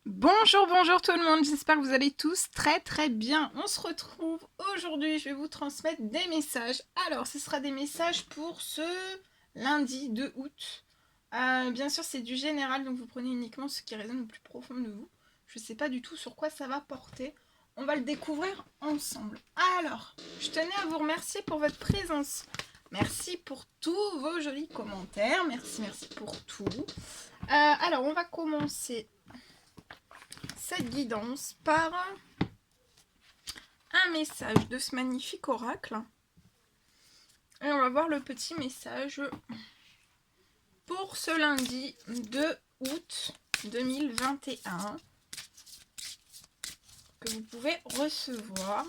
Bonjour, bonjour tout le monde, j'espère que vous allez tous très bien. On se retrouve aujourd'hui, je vais vous transmettre des messages. Alors, ce sera des messages pour ce lundi 2 août. Bien sûr, c'est du général, donc vous prenez uniquement ce qui résonne au plus profond de vous. Je ne sais pas du tout sur quoi ça va porter. On va le découvrir ensemble. Alors, je tenais à vous remercier pour votre présence. Merci pour tous vos jolis commentaires. Merci pour tout. Alors, on va commencer cette guidance par un message de ce magnifique oracle. Et on va voir le petit message pour ce lundi 2 août 2021 que vous pouvez recevoir.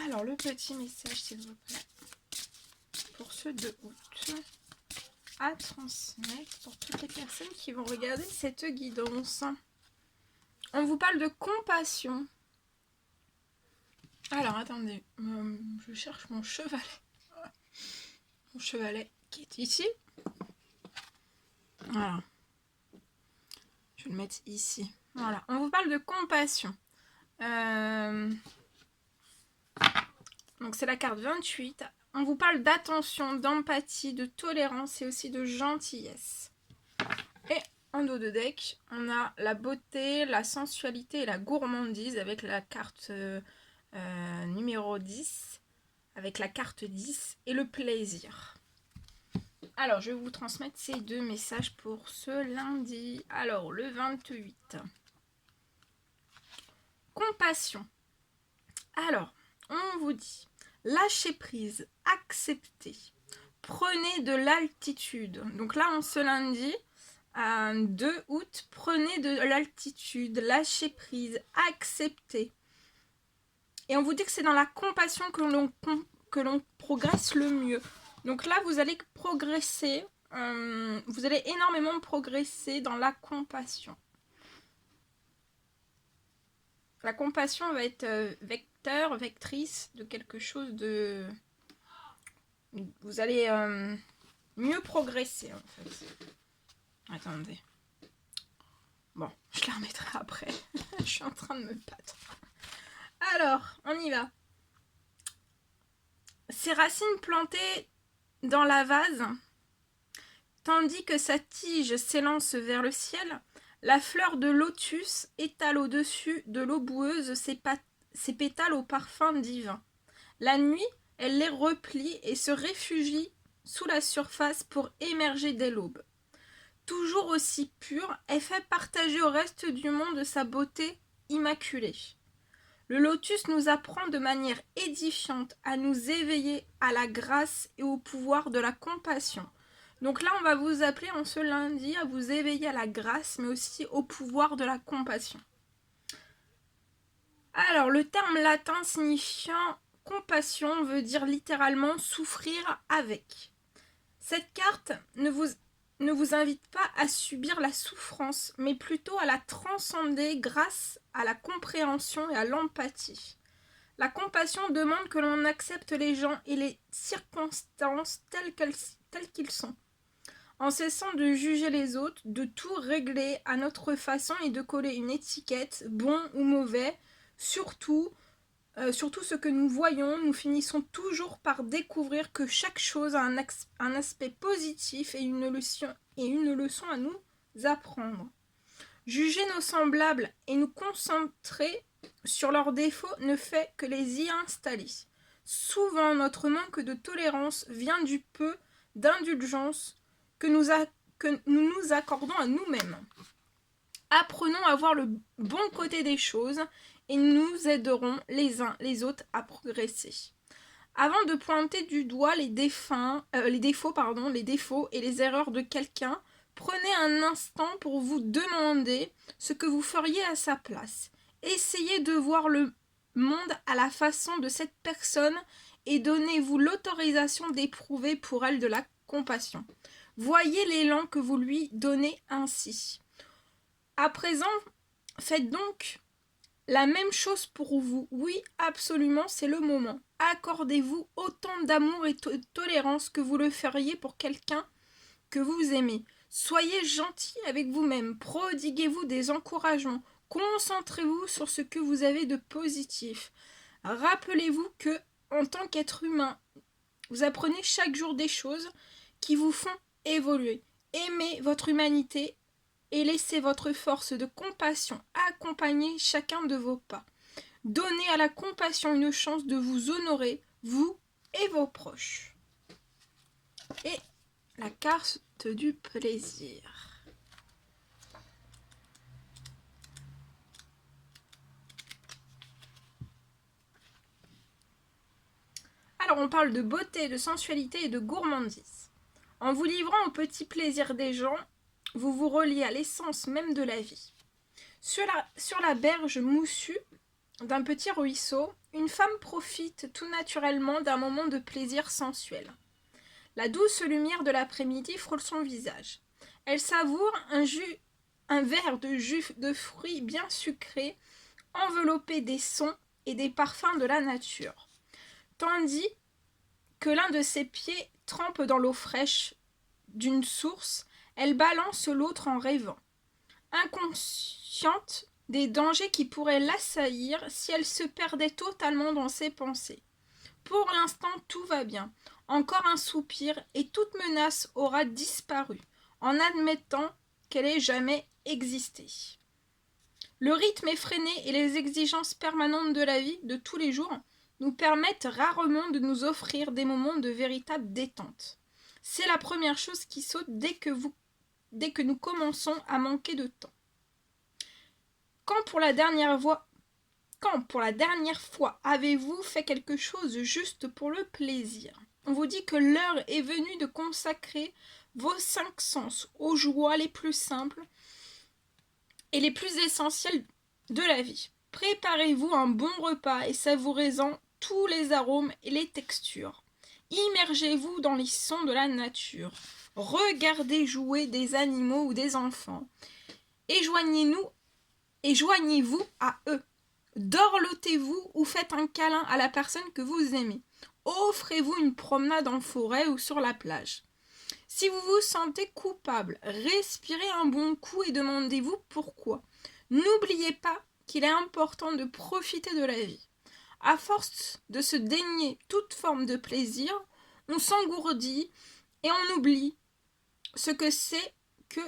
Alors, le petit message, s'il vous plaît, pour ce 2 août à transmettre pour toutes les personnes qui vont regarder cette guidance. On vous parle de compassion. Alors, attendez, je cherche mon chevalet. Mon chevalet qui est ici. Voilà. Je vais le mettre ici. Voilà, on vous parle de compassion. Donc c'est la carte 28. On vous parle d'attention, d'empathie, de tolérance et aussi de gentillesse. Et en dos de deck, on a la beauté, la sensualité et la gourmandise avec la carte numéro 10, avec la carte 10 et le plaisir. Alors, je vais vous transmettre ces deux messages pour ce lundi. Alors, le 28. Compassion. Alors, on vous dit, lâchez prise, acceptez, prenez de l'altitude. Donc là, en ce lundi, 2 août, prenez de l'altitude, lâchez prise, acceptez. Et on vous dit que c'est dans la compassion que l'on progresse le mieux. Donc là, vous allez progresser, vous allez énormément progresser dans la compassion. La compassion va être vecteur, vectrice de quelque chose de... Vous allez mieux progresser, en fait. Attendez. Bon, je la remettrai après. Je suis en train de me battre. Alors, on y va. Ses racines plantées dans la vase, tandis que sa tige s'élance vers le ciel, la fleur de lotus étale au-dessus de l'eau boueuse ses pétales au parfum divin. La nuit, elle les replie et se réfugie sous la surface pour émerger dès l'aube. Toujours aussi pure, elle fait partager au reste du monde sa beauté immaculée. Le lotus nous apprend de manière édifiante à nous éveiller à la grâce et au pouvoir de la compassion. Donc là, on va vous appeler en ce lundi à vous éveiller à la grâce, mais aussi au pouvoir de la compassion. Alors, le terme latin signifiant compassion veut dire littéralement souffrir avec. Cette carte ne vous invite pas à subir la souffrance, mais plutôt à la transcender grâce à la compréhension et à l'empathie. La compassion demande que l'on accepte les gens et les circonstances tels qu'ils sont, en cessant de juger les autres, de tout régler à notre façon et de coller une étiquette, bon ou mauvais, surtout ce que nous voyons, nous finissons toujours par découvrir que chaque chose a un aspect positif et une leçon à nous apprendre. Juger nos semblables et nous concentrer sur leurs défauts ne fait que les y installer. Souvent, notre manque de tolérance vient du peu d'indulgence que nous nous accordons à nous-mêmes. Apprenons à voir le bon côté des choses et nous aiderons les uns les autres à progresser. Avant de pointer du doigt les défauts et les erreurs de quelqu'un, prenez un instant pour vous demander ce que vous feriez à sa place. Essayez de voir le monde à la façon de cette personne et donnez-vous l'autorisation d'éprouver pour elle de la compassion. Voyez l'élan que vous lui donnez ainsi. À présent, faites donc la même chose pour vous. Oui, absolument, c'est le moment. Accordez-vous autant d'amour et de tolérance que vous le feriez pour quelqu'un que vous aimez. Soyez gentil avec vous-même, prodiguez-vous des encouragements, concentrez-vous sur ce que vous avez de positif. Rappelez-vous que, en tant qu'être humain, vous apprenez chaque jour des choses qui vous font évoluer. Aimez votre humanité et laissez votre force de compassion accompagner chacun de vos pas. Donnez à la compassion une chance de vous honorer, vous et vos proches. Et la carte du plaisir. Alors on parle de beauté, de sensualité et de gourmandise. En vous livrant aux petits plaisirs des gens, vous vous reliez à l'essence même de la vie. Sur la berge moussue d'un petit ruisseau, une femme profite tout naturellement d'un moment de plaisir sensuel. La douce lumière de l'après-midi frôle son visage. Elle savoure un verre de jus de fruits bien sucré, enveloppé des sons et des parfums de la nature, tandis que l'un de ses pieds trempe dans l'eau fraîche d'une source, elle balance l'autre en rêvant, inconsciente des dangers qui pourraient l'assaillir si elle se perdait totalement dans ses pensées. Pour l'instant, tout va bien. Encore un soupir et toute menace aura disparu, en admettant qu'elle ait jamais existé. Le rythme effréné et les exigences permanentes de la vie de tous les jours nous permettent rarement de nous offrir des moments de véritable détente. C'est la première chose qui saute dès que nous commençons à manquer de temps. Quand pour la dernière fois avez-vous fait quelque chose juste pour le plaisir? On vous dit que l'heure est venue de consacrer vos 5 sens aux joies les plus simples et les plus essentielles de la vie. Préparez-vous un bon repas et savourez-en tous les arômes et les textures. Immergez-vous dans les sons de la nature. Regardez jouer des animaux ou des enfants. Et joignez-vous à eux. Dorlotez-vous ou faites un câlin à la personne que vous aimez. Offrez-vous une promenade en forêt ou sur la plage. Si vous vous sentez coupable, respirez un bon coup et demandez-vous pourquoi. N'oubliez pas qu'il est important de profiter de la vie. À force de se dénier toute forme de plaisir, on s'engourdit et on oublie ce que c'est que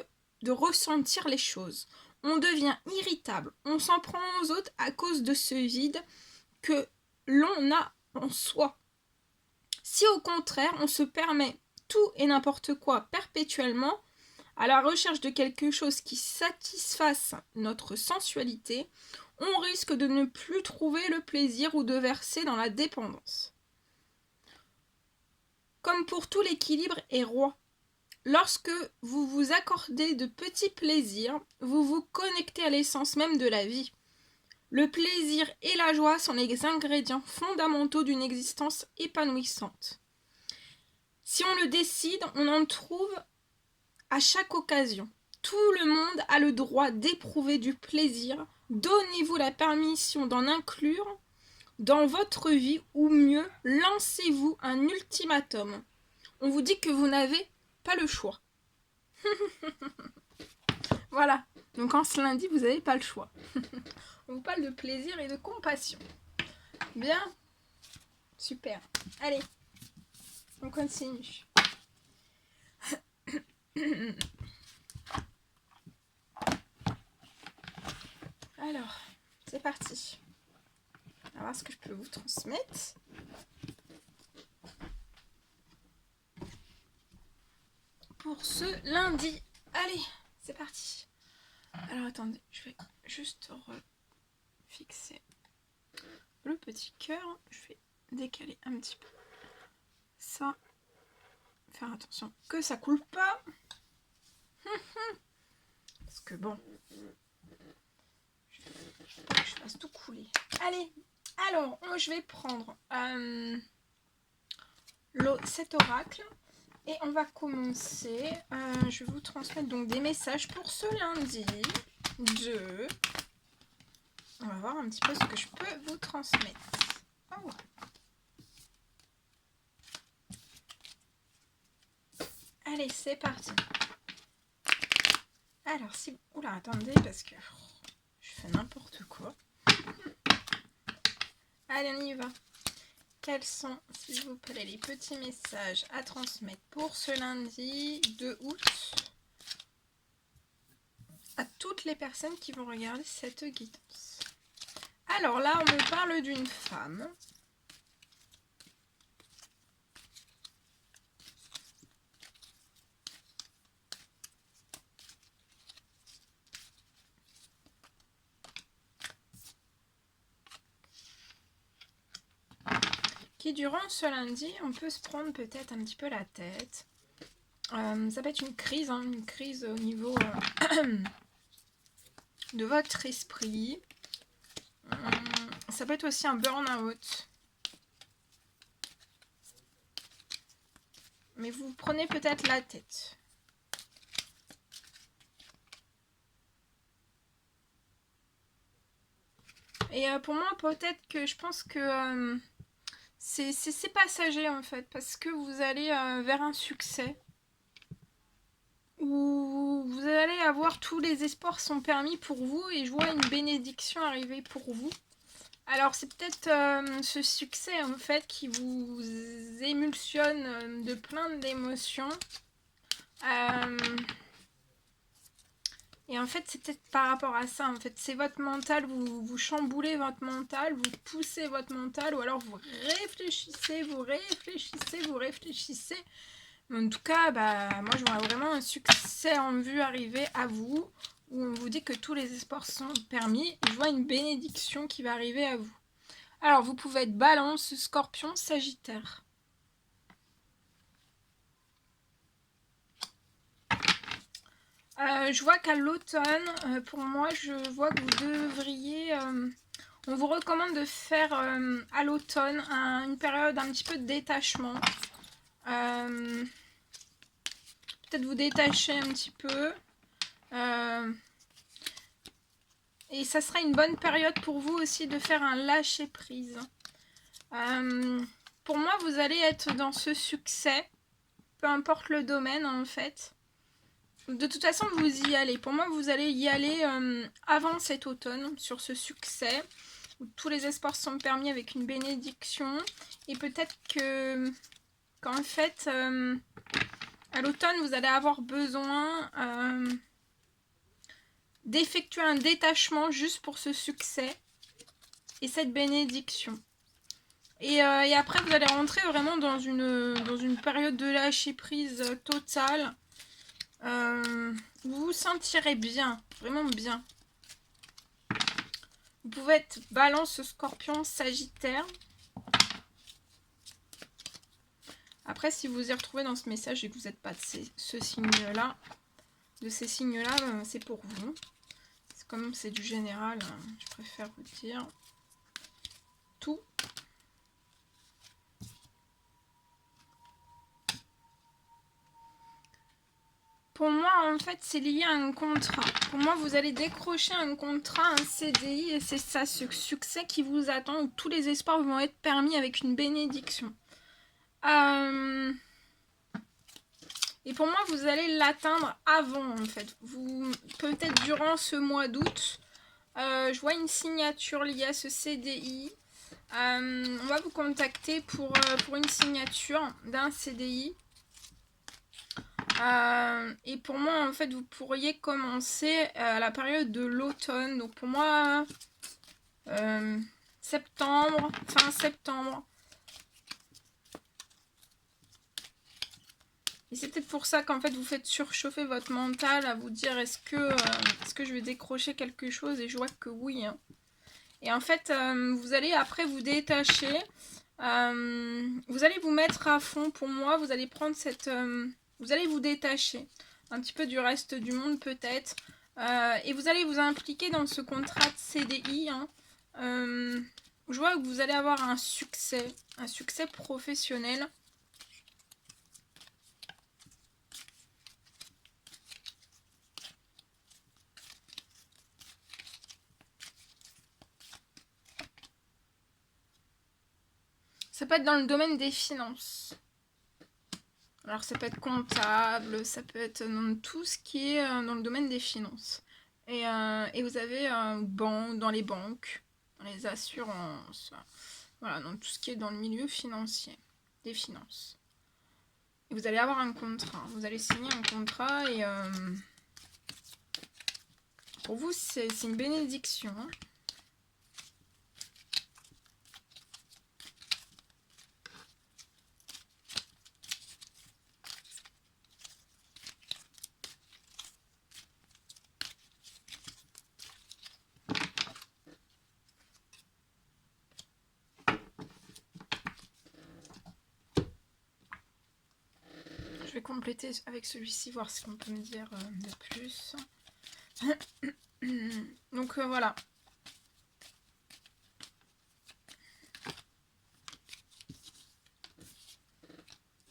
de ressentir les choses. On devient irritable, on s'en prend aux autres à cause de ce vide que l'on a en soi. Si au contraire on se permet tout et n'importe quoi perpétuellement, à la recherche de quelque chose qui satisfasse notre sensualité, on risque de ne plus trouver le plaisir ou de verser dans la dépendance. Comme pour tout, l'équilibre est roi. Lorsque vous vous accordez de petits plaisirs, vous vous connectez à l'essence même de la vie. Le plaisir et la joie sont les ingrédients fondamentaux d'une existence épanouissante. Si on le décide, on en trouve à chaque occasion. Tout le monde a le droit d'éprouver du plaisir. Donnez-vous la permission d'en inclure dans votre vie, ou mieux, lancez-vous un ultimatum. On vous dit que vous n'avez pas le choix. Voilà. Donc en ce lundi, vous n'avez pas le choix. On vous parle de plaisir et de compassion. Bien. Super. Allez. On continue. Alors, c'est parti. On va voir ce que je peux vous transmettre. Pour ce lundi. Allez, c'est parti. Alors attendez, je vais juste refixer le petit cœur. Je vais décaler un petit peu ça. Faire attention que ça coule pas. Parce que bon, je fasse tout couler. Allez, alors je vais prendre cet oracle et on va commencer. Je vais vous transmettre donc des messages pour ce lundi 2. On va voir un petit peu ce que je peux vous transmettre. Oh. Allez, c'est parti. Alors, si... Oula, attendez, parce que je fais n'importe quoi. Allez, on y va. Quels sont, s'il vous plaît, les petits messages à transmettre pour ce lundi 2 août à toutes les personnes qui vont regarder cette guidance? Alors là, on me parle d'une femme. Qui, durant ce lundi, on peut se prendre peut-être un petit peu la tête. Ça peut être une crise au niveau de votre esprit. Ça peut être aussi un burn-out. Mais vous prenez peut-être la tête. Et pour moi, peut-être que je pense que c'est passager en fait. Parce que vous allez vers un succès. Où vous allez avoir tous les espoirs sont permis pour vous. Et je vois une bénédiction arriver pour vous. Alors c'est peut-être ce succès en fait qui vous émulsionne de plein d'émotions. Et en fait c'est peut-être par rapport à ça. En fait c'est votre mental, vous chamboulez votre mental, vous poussez votre mental, ou alors vous réfléchissez. En tout cas, moi je vois vraiment un succès en vue arriver à vous, où on vous dit que tous les espoirs sont permis. Et je vois une bénédiction qui va arriver à vous. Alors, vous pouvez être Balance, Scorpion, Sagittaire. Je vois qu'à l'automne, pour moi, je vois que vous devriez... on vous recommande de faire à l'automne une période un petit peu de détachement. Peut-être vous détacher un petit peu. Et ça sera une bonne période pour vous aussi de faire un lâcher-prise. Pour moi, vous allez être dans ce succès, peu importe le domaine en fait. De toute façon, vous y allez. Pour moi, vous allez y aller avant cet automne, sur ce succès, où tous les espoirs sont permis avec une bénédiction. Et peut-être qu'en fait, à l'automne, vous allez avoir besoin d'effectuer un détachement juste pour ce succès et cette bénédiction. Et après, vous allez rentrer vraiment dans une période de lâcher-prise totale. Vous vous sentirez bien, vraiment bien. Vous pouvez être Balance, Scorpion, Sagittaire. Après, si vous vous y retrouvez dans ce message et que vous n'êtes pas de ces signes-là, c'est pour vous. Comme c'est du général, je préfère vous dire tout. Pour moi, en fait, c'est lié à un contrat. Pour moi, vous allez décrocher un contrat, un CDI, et c'est ça, ce succès qui vous attend, où tous les espoirs vont être permis avec une bénédiction. Et pour moi, vous allez l'atteindre avant, en fait. Peut-être durant ce mois d'août, je vois une signature liée à ce CDI. On va vous contacter pour une signature d'un CDI. Et pour moi, en fait, vous pourriez commencer à la période de l'automne. Donc pour moi, septembre, fin septembre. Et c'est peut-être pour ça qu'en fait, vous faites surchauffer votre mental à vous dire est-ce que je vais décrocher quelque chose? Et je vois que oui. Hein. Et en fait, vous allez après vous détacher. Vous allez vous mettre à fond. Pour moi, vous allez prendre cette... vous allez vous détacher un petit peu du reste du monde peut-être. Et vous allez vous impliquer dans ce contrat de CDI. Hein. Je vois que vous allez avoir un succès professionnel. Ça peut être dans le domaine des finances. Alors ça peut être comptable, ça peut être dans tout ce qui est dans le domaine des finances. Et vous avez dans les banques, dans les assurances, voilà, dans tout ce qui est dans le milieu financier, des finances. Et vous allez avoir un contrat, vous allez signer un contrat et pour vous c'est une bénédiction. Hein. Je vais compléter avec celui-ci, voir ce qu'on peut me dire de plus. Donc voilà.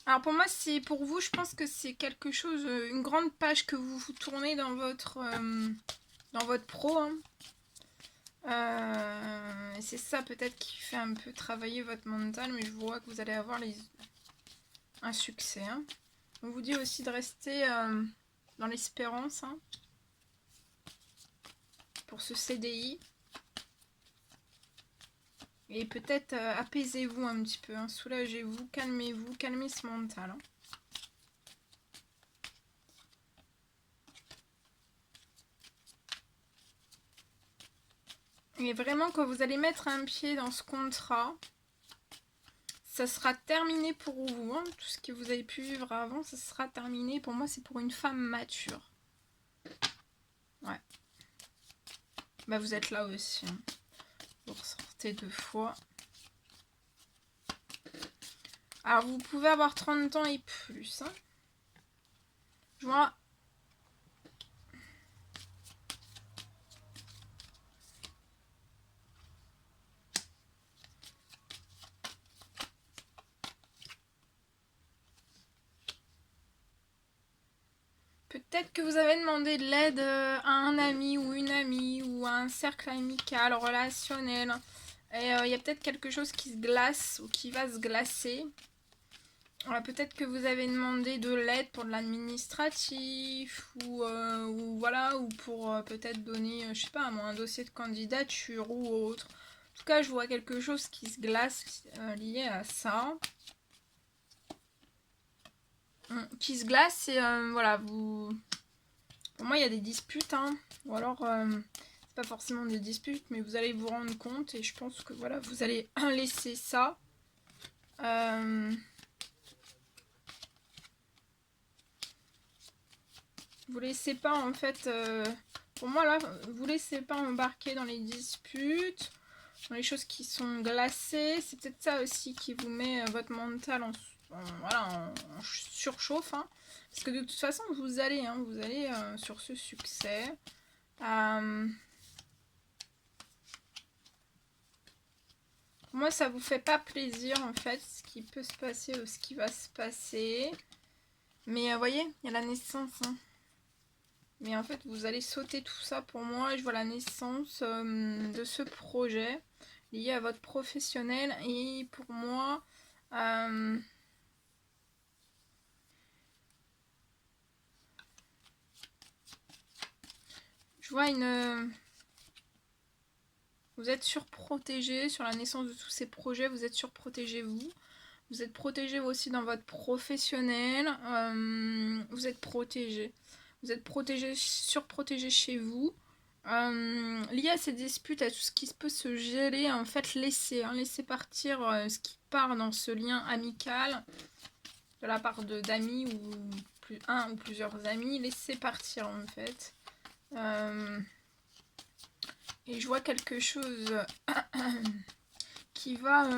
Alors pour moi, c'est pour vous, je pense que c'est quelque chose, une grande page que vous tournez dans votre pro. Hein. C'est ça peut-être qui fait un peu travailler votre mental, mais je vois que vous allez avoir un succès. Hein. On vous dit aussi de rester dans l'espérance hein, pour ce CDI. Et peut-être apaisez-vous un petit peu, hein, soulagez-vous, calmez-vous, calmez ce mental. Hein. Et vraiment, quand vous allez mettre un pied dans ce contrat, ça sera terminé pour vous. Hein. Tout ce que vous avez pu vivre avant, ça sera terminé. Pour moi, c'est pour une femme mature. Ouais. Bah, vous êtes là aussi. Hein. Vous ressortez 2 fois. Alors, vous pouvez avoir 30 ans et plus. Hein. Je vois. Peut-être que vous avez demandé de l'aide à un ami ou une amie ou à un cercle amical, relationnel. Et il y a peut-être quelque chose qui se glace ou qui va se glacer. Peut-être que vous avez demandé de l'aide pour de l'administratif ou voilà, ou pour peut-être donner, je sais pas, moi, un dossier de candidature ou autre. En tout cas, je vois quelque chose qui se glace lié à ça. Qui se glace et voilà, vous... Pour moi, il y a des disputes, hein. Ou alors, c'est pas forcément des disputes, mais vous allez vous rendre compte et je pense que voilà, vous allez laisser ça. Vous laissez pas en fait, pour moi là, vous laissez pas embarquer dans les disputes, dans les choses qui sont glacées. C'est peut-être ça aussi qui vous met votre mental en surchauffe. Hein. Parce que de toute façon, vous allez sur ce succès. Pour moi, ça vous fait pas plaisir en fait, ce qui peut se passer ou ce qui va se passer. Mais vous voyez, il y a la naissance. Hein. Mais en fait, vous allez sauter tout ça pour moi. Je vois la naissance de ce projet lié à votre professionnel. Et pour moi, je vois vous êtes surprotégé sur la naissance de tous ces projets. Vous êtes surprotégé vous. Vous êtes protégé aussi dans votre professionnel. Vous êtes protégé. Vous êtes protégé, surprotégé chez vous. Lié à ces disputes, à tout ce qui peut se geler, en fait, laissez partir ce qui part dans ce lien amical de la part d'amis ou un ou plusieurs amis. Laissez partir en fait. Et je vois quelque chose qui va...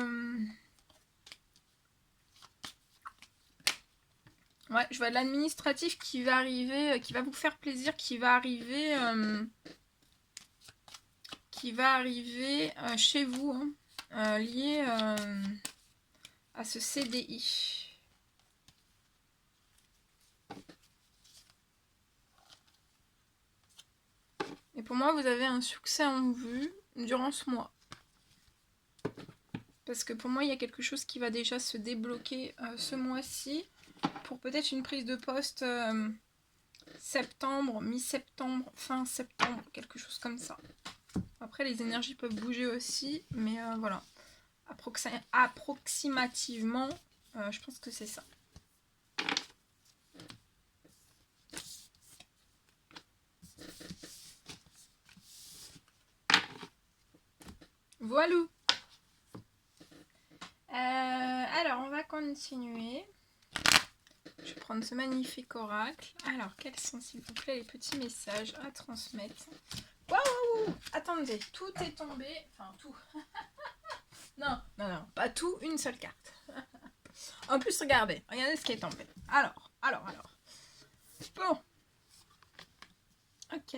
Ouais, je vois de l'administratif qui va arriver, qui va vous faire plaisir, qui va arriver chez vous, hein, lié à ce CDI. Et pour moi, vous avez un succès en vue durant ce mois. Parce que pour moi, il y a quelque chose qui va déjà se débloquer ce mois-ci. pour peut-être une prise de poste septembre, mi-septembre, fin septembre, quelque chose comme ça. Après, les énergies peuvent bouger aussi, mais voilà. Approximativement, je pense que c'est ça. Voilà. Alors, on va continuer. Je vais prendre ce magnifique oracle. Alors, quels sont, s'il vous plaît, les petits messages à transmettre? Waouh! Attendez, tout est tombé. Enfin, tout. Non, pas tout, une seule carte. En plus, regardez ce qui est tombé. Alors. Bon. Ok.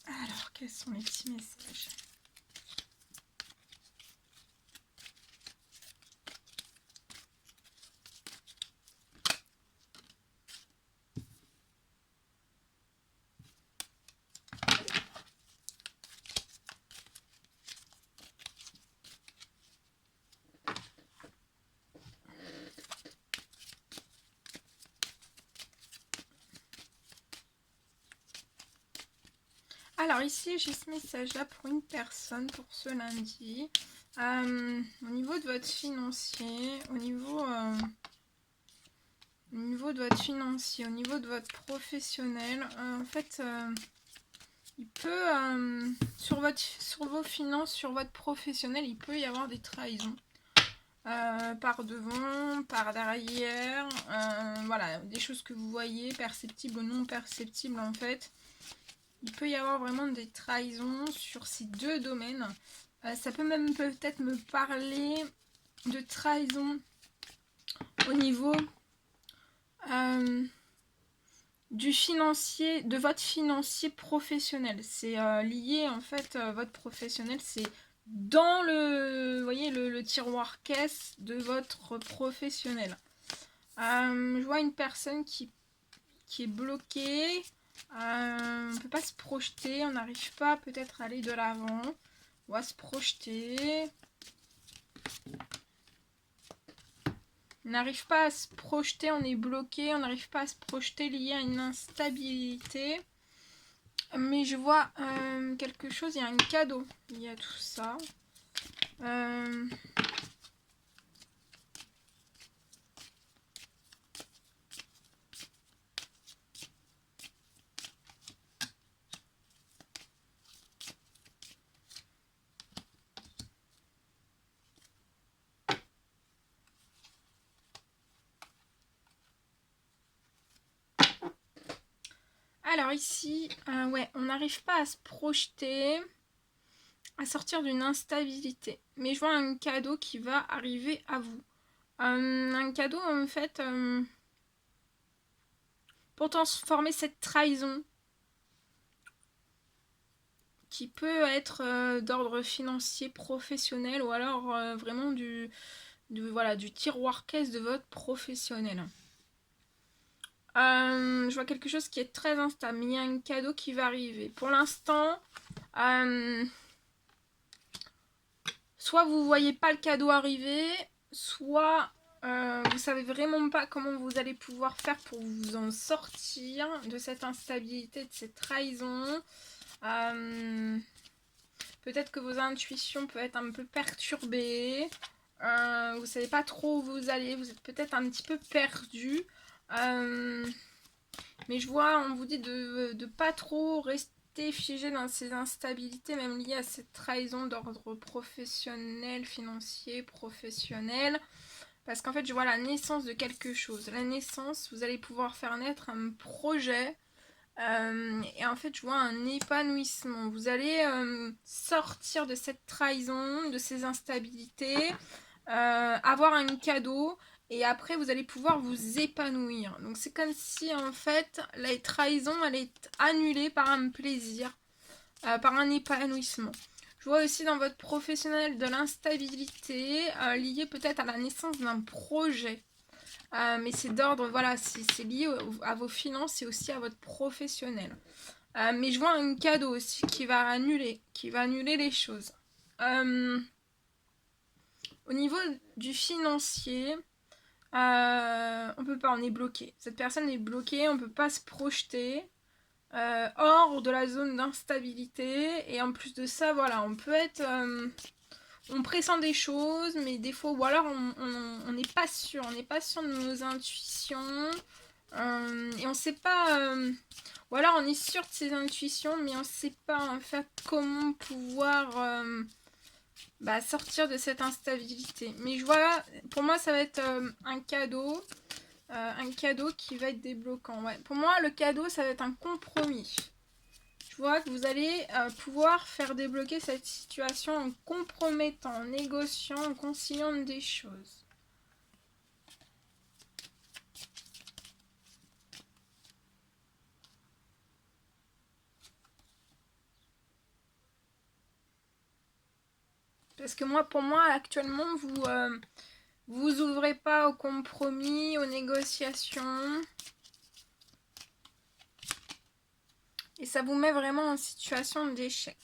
Alors, quels sont les petits messages? Alors ici, j'ai ce message-là pour une personne pour ce lundi. Au niveau de votre financier, au niveau de votre financier, au niveau de votre professionnel, en fait, il peut, sur vos finances, sur votre professionnel, il peut y avoir des trahisons. Par devant, par derrière, voilà, des choses que vous voyez, perceptibles ou non perceptibles en fait. Il peut y avoir vraiment des trahisons sur ces deux domaines. Ça peut même peut-être me parler de trahison au niveau du financier, de votre financier professionnel. C'est lié en fait, votre professionnel, c'est dans le, vous voyez, le tiroir caisse de votre professionnel. Je vois une personne qui est bloquée. On ne peut pas se projeter, on n'arrive pas peut-être à aller de l'avant. On va se projeter. On n'arrive pas à se projeter, on est bloqué, on n'arrive pas à se projeter lié à une instabilité. Mais je vois quelque chose, il y a un cadeau, il y a tout ça. Alors ici, ouais, on n'arrive pas à se projeter, à sortir d'une instabilité. Mais je vois un cadeau qui va arriver à vous. Un cadeau en fait pour transformer cette trahison qui peut être d'ordre financier, professionnel ou alors vraiment du tiroir caisse de votre professionnel. Je vois quelque chose qui est très instable. Il y a un cadeau qui va arriver. Pour l'instant, soit vous voyez pas le cadeau arriver, soit vous savez vraiment pas comment vous allez pouvoir faire pour vous en sortir de cette instabilité, de cette trahison. Peut-être que vos intuitions peuvent être un peu perturbées. Vous savez pas trop où vous allez. Vous êtes peut-être un petit peu perdu. Mais je vois, on vous dit de pas trop rester figé dans ces instabilités, même liées à cette trahison d'ordre professionnel, financier, professionnel. Parce qu'en fait, je vois la naissance de quelque chose. La naissance, vous allez pouvoir faire naître un projet. Et en fait, je vois un épanouissement. Vous allez sortir de cette trahison, de ces instabilités, avoir un cadeau. Et après, vous allez pouvoir vous épanouir. Donc, c'est comme si, en fait, la trahison, elle est annulée par un plaisir, par un épanouissement. Je vois aussi dans votre professionnel de l'instabilité liée peut-être à la naissance d'un projet. Mais c'est d'ordre, voilà, c'est lié à vos finances et aussi à votre professionnel. Mais je vois un cadeau aussi qui va annuler les choses. Au niveau du financier, on peut pas, on est bloqué. Cette personne est bloquée, on peut pas se projeter hors de la zone d'instabilité. Et en plus de ça, voilà, on peut être... on pressent des choses, mais des fois, ou alors on n'est pas sûr. On n'est pas sûr de nos intuitions. Et on sait pas... ou alors on est sûr de ses intuitions, mais on sait pas en fait comment pouvoir sortir de cette instabilité. Mais je vois, pour moi, ça va être un cadeau. Un cadeau qui va être débloquant. Ouais. Pour moi, le cadeau, ça va être un compromis. Je vois que vous allez pouvoir faire débloquer cette situation en compromettant, en négociant, en conciliant des choses. Parce que moi, pour moi, actuellement, vous ouvrez pas au compromis, aux négociations. Et ça vous met vraiment en situation d'échec.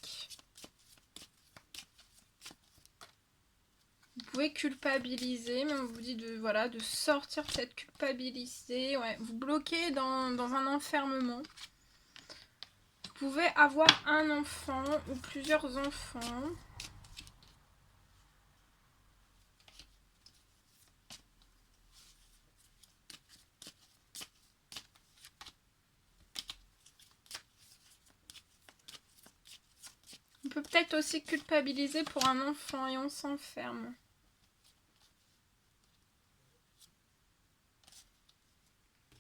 Vous pouvez culpabiliser, mais on vous dit de, voilà, de sortir de cette culpabilité. Ouais, vous bloquez dans un enfermement. Vous pouvez avoir un enfant ou plusieurs enfants. On peut peut-être aussi culpabiliser pour un enfant et on s'enferme.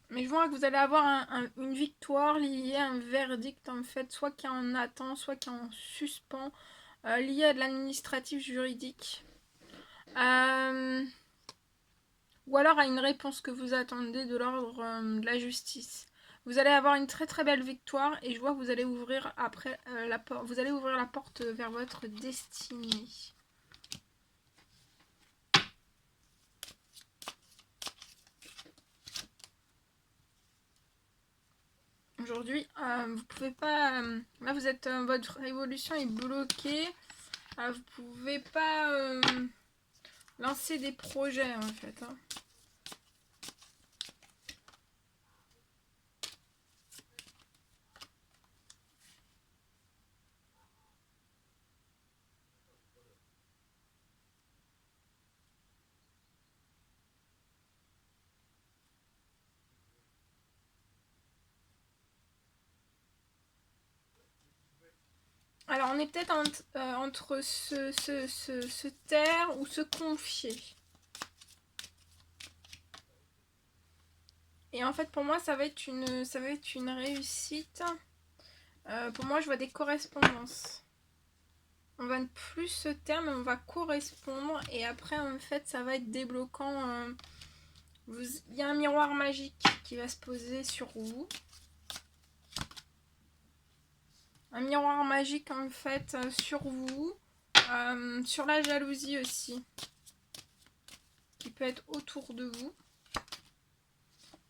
Mais je vois que vous allez avoir une victoire liée à un verdict en fait, soit qui est en attente, soit qui est en suspens, lié à de l'administratif juridique. Ou alors à une réponse que vous attendez de l'ordre de la justice. Vous allez avoir une très très belle victoire et je vois que vous allez ouvrir après la porte. Vous allez ouvrir la porte vers votre destinée. Aujourd'hui, vous pouvez pas. Là, vous êtes. Votre évolution est bloquée. Vous pouvez pas lancer des projets en fait. Hein. Alors, on est peut-être entre se taire ou se confier. Et en fait, pour moi, ça va être une réussite. Pour moi, je vois des correspondances. On va ne plus se taire, mais on va correspondre. Et après, en fait, ça va être débloquant. Il y a un miroir magique qui va se poser sur vous. Un miroir magique, en fait, sur vous. Sur la jalousie aussi. Qui peut être autour de vous.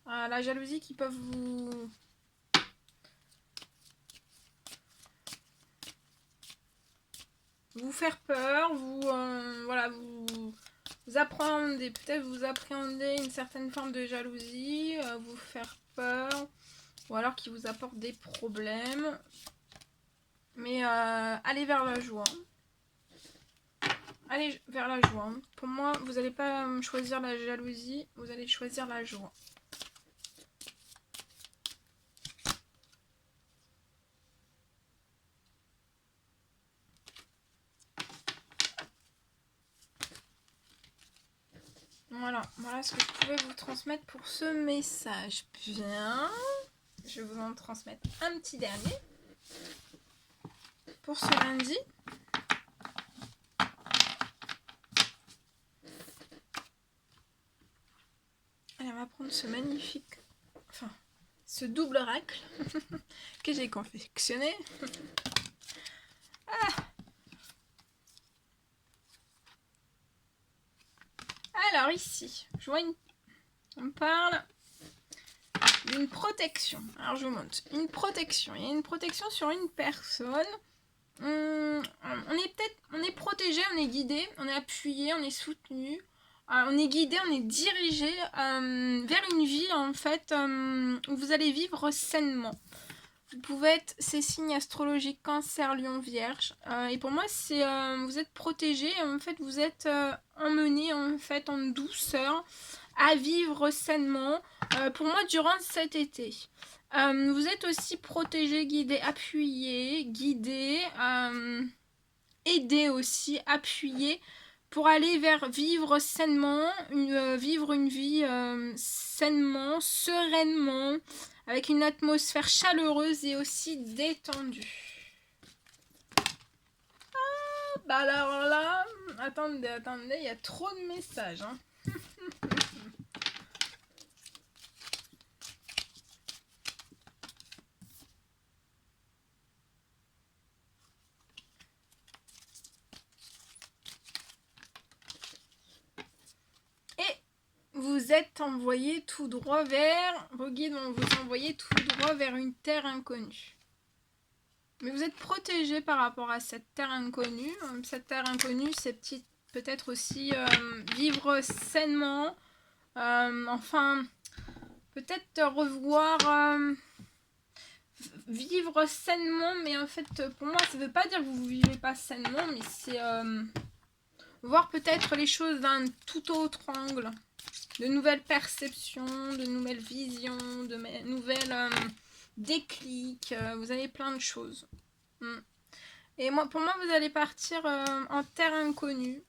La jalousie qui peut vous faire peur, voilà, vous appréhendez, peut-être vous appréhendez une certaine forme de jalousie, vous faire peur, ou alors qui vous apporte des problèmes. Mais allez vers la joie. Allez vers la joie. Pour moi, vous n'allez pas choisir la jalousie, vous allez choisir la joie. Voilà ce que je pouvais vous transmettre pour ce message. Bien, je vais vous en transmettre un petit dernier pour ce lundi. Allez, on va prendre ce magnifique, ce double oracle que j'ai confectionné. Alors ici, je vois on parle une protection. Alors je vous montre. Une protection. Il y a une protection sur une personne. On est protégé, on est guidé, on est appuyé, on est soutenu. On est guidé, on est dirigé vers une vie en fait où vous allez vivre sainement. Vous pouvez être ces signes astrologiques Cancer, Lion, Vierge. Et pour moi, c'est vous êtes protégé. En fait, vous êtes emmené en fait en douceur à vivre sainement. Pour moi, durant cet été. Vous êtes aussi protégé, guidé, appuyé, guidé, aidé aussi, appuyé pour aller vers vivre sainement, vivre une vie sainement, sereinement, avec une atmosphère chaleureuse et aussi détendue. Ah, bah alors là, attendez, il y a trop de messages. Hein. Vous êtes envoyé tout droit vers... Vos guides vont vous envoyer tout droit vers une terre inconnue. Mais vous êtes protégé par rapport à cette terre inconnue. Cette terre inconnue, c'est peut-être aussi vivre sainement. Enfin, peut-être revoir... vivre sainement, mais en fait, pour moi, ça ne veut pas dire que vous ne vivez pas sainement, mais c'est voir peut-être les choses d'un tout autre angle. De nouvelles perceptions, de nouvelles visions, de nouvelles déclics. Vous avez plein de choses. Et pour moi, vous allez partir en terre inconnue.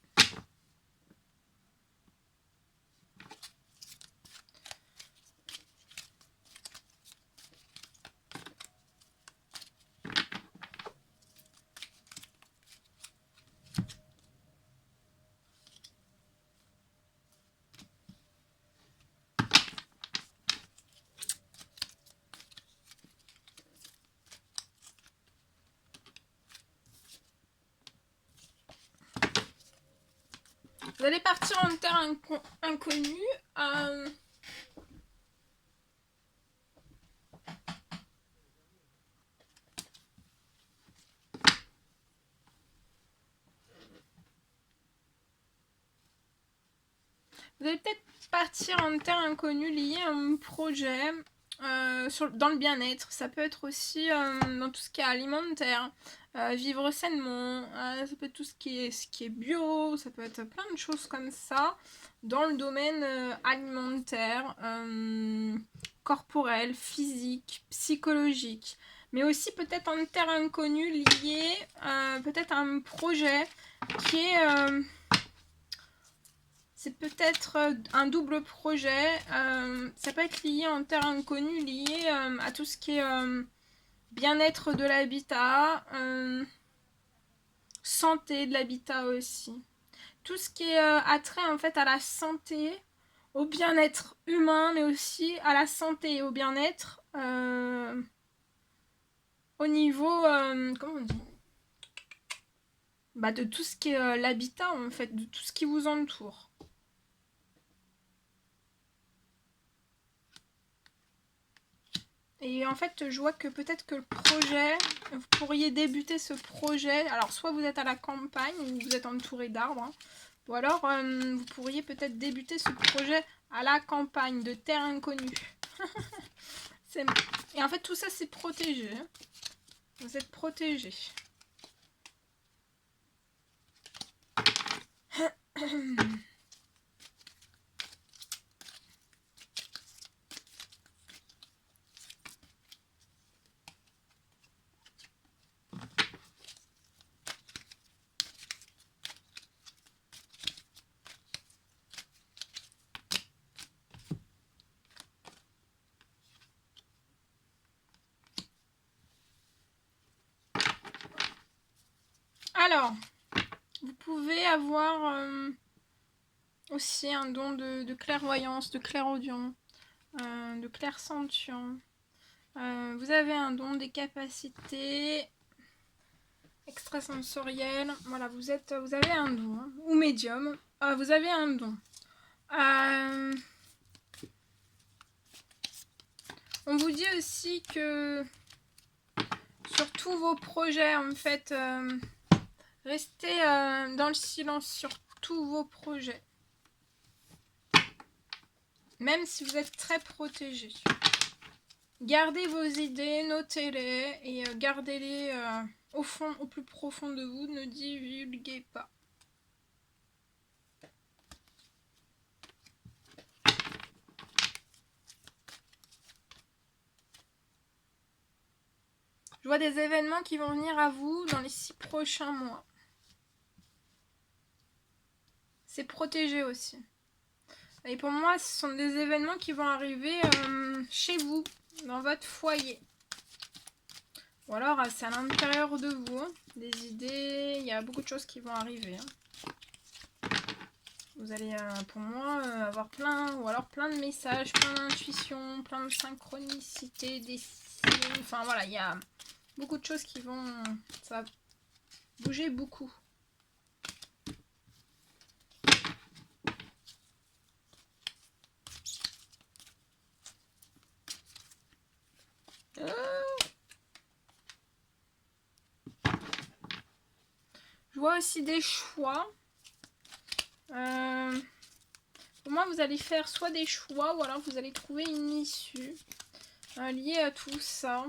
Vous allez partir en terre inconnue. Vous allez peut-être partir en terre inconnue lié à un projet dans le bien-être. Ça peut être aussi dans tout ce qui est alimentaire, vivre sainement, ça peut être tout ce qui est bio, ça peut être plein de choses comme ça dans le domaine alimentaire, corporel, physique, psychologique. Mais aussi peut-être en terre inconnue lié peut-être à un projet qui est... c'est peut-être un double projet. Ça peut être lié en terre inconnue, lié à tout ce qui est bien-être de l'habitat, santé de l'habitat aussi. Tout ce qui est attrait en fait à la santé, au bien-être humain, mais aussi à la santé et au bien-être au niveau, comment on dit, de tout ce qui est l'habitat en fait, de tout ce qui vous entoure. Et en fait, je vois que peut-être que le projet, vous pourriez débuter ce projet. Alors, soit vous êtes à la campagne, ou vous êtes entouré d'arbres, hein, ou alors vous pourriez peut-être débuter ce projet à la campagne, de terre inconnue. Et en fait, tout ça, c'est protégé. Vous êtes protégé. Alors, vous pouvez avoir aussi un don de clairvoyance, de clairaudient, de clairsentient. Vous avez un don des capacités extrasensorielles. Voilà, vous avez un don, hein, ou médium. Vous avez un don. On vous dit aussi que sur tous vos projets, en fait, restez dans le silence sur tous vos projets. Même si vous êtes très protégé. Gardez vos idées, notez-les et gardez-les au fond, au plus profond de vous. Ne divulguez pas. Je vois des événements qui vont venir à vous dans les 6 prochains mois. C'est protégé aussi. Et pour moi, ce sont des événements qui vont arriver chez vous, dans votre foyer. Ou alors, c'est à l'intérieur de vous. Hein. Des idées, il y a beaucoup de choses qui vont arriver. Hein. Vous allez, pour moi, avoir plein de messages, plein d'intuitions, plein de synchronicité, des signes. Enfin, voilà, il y a beaucoup de choses qui vont... Ça va bouger beaucoup. Je vois aussi des choix. Pour moi, vous allez faire soit des choix ou alors vous allez trouver une issue liée à tout ça.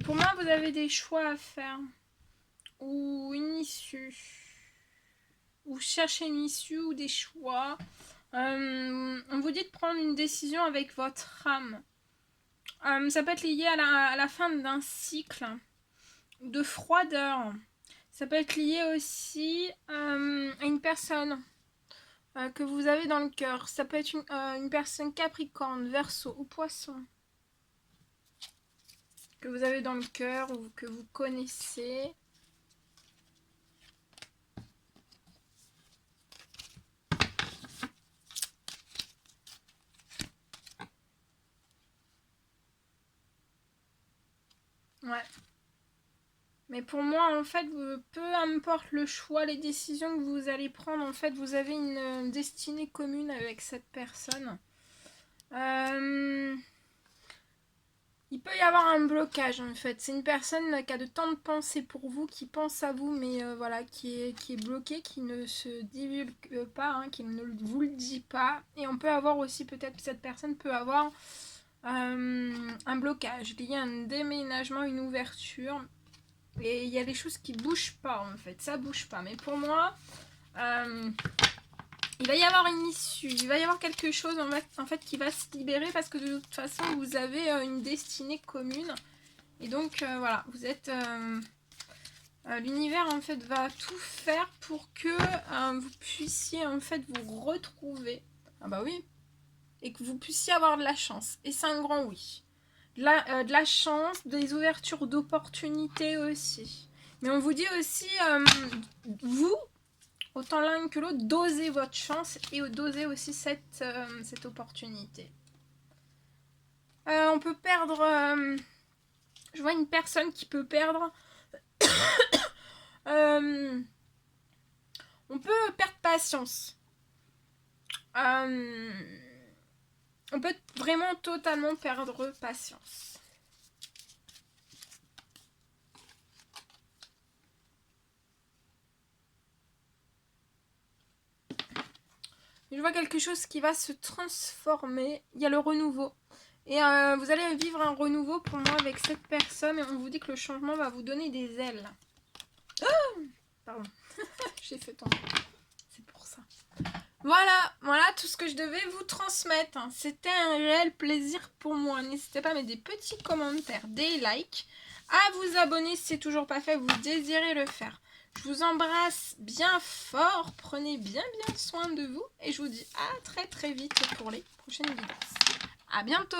Pour moi, vous avez des choix à faire. Ou une issue. Ou chercher une issue ou des choix. On vous dit de prendre une décision avec votre âme. Ça peut être lié à la fin d'un cycle de froideur. Ça peut être lié aussi à une personne que vous avez dans le cœur. Ça peut être une personne Capricorne, Verseau ou Poisson. Que vous avez dans le cœur ou que vous connaissez. Ouais. Mais pour moi, en fait, peu importe le choix, les décisions que vous allez prendre, en fait, vous avez une destinée commune avec cette personne. Il peut y avoir un blocage, en fait. C'est une personne qui a de tant de pensées pour vous, qui pense à vous, mais voilà, qui est bloquée, qui ne se divulgue pas, hein, qui ne vous le dit pas. Et on peut avoir aussi, peut-être, cette personne peut avoir un blocage lié à un déménagement, une ouverture. Et il y a des choses qui bougent pas, en fait. Ça bouge pas. Mais pour moi, il va y avoir une issue. Il va y avoir quelque chose, en fait, qui va se libérer parce que de toute façon, vous avez une destinée commune. Et donc, voilà, vous êtes... l'univers, en fait, va tout faire pour que vous puissiez, en fait, vous retrouver. Ah bah oui. Et que vous puissiez avoir de la chance. Et c'est un grand oui. De la chance, des ouvertures d'opportunités aussi. Mais on vous dit aussi, vous, autant l'un que l'autre, dosez votre chance et dosez aussi cette opportunité. On peut perdre... je vois une personne qui peut perdre... on peut perdre patience. On peut vraiment totalement perdre patience. Je vois quelque chose qui va se transformer. Il y a le renouveau. Et vous allez vivre un renouveau pour moi avec cette personne. Et on vous dit que le changement va vous donner des ailes. Oh, pardon. J'ai fait tomber. C'est pour ça. Voilà tout ce que je devais vous transmettre. C'était un réel plaisir pour moi. N'hésitez pas à mettre des petits commentaires, des likes, à vous abonner si c'est toujours pas fait, vous désirez le faire. Je vous embrasse bien fort, prenez bien soin de vous et je vous dis à très vite pour les prochaines vidéos. À bientôt!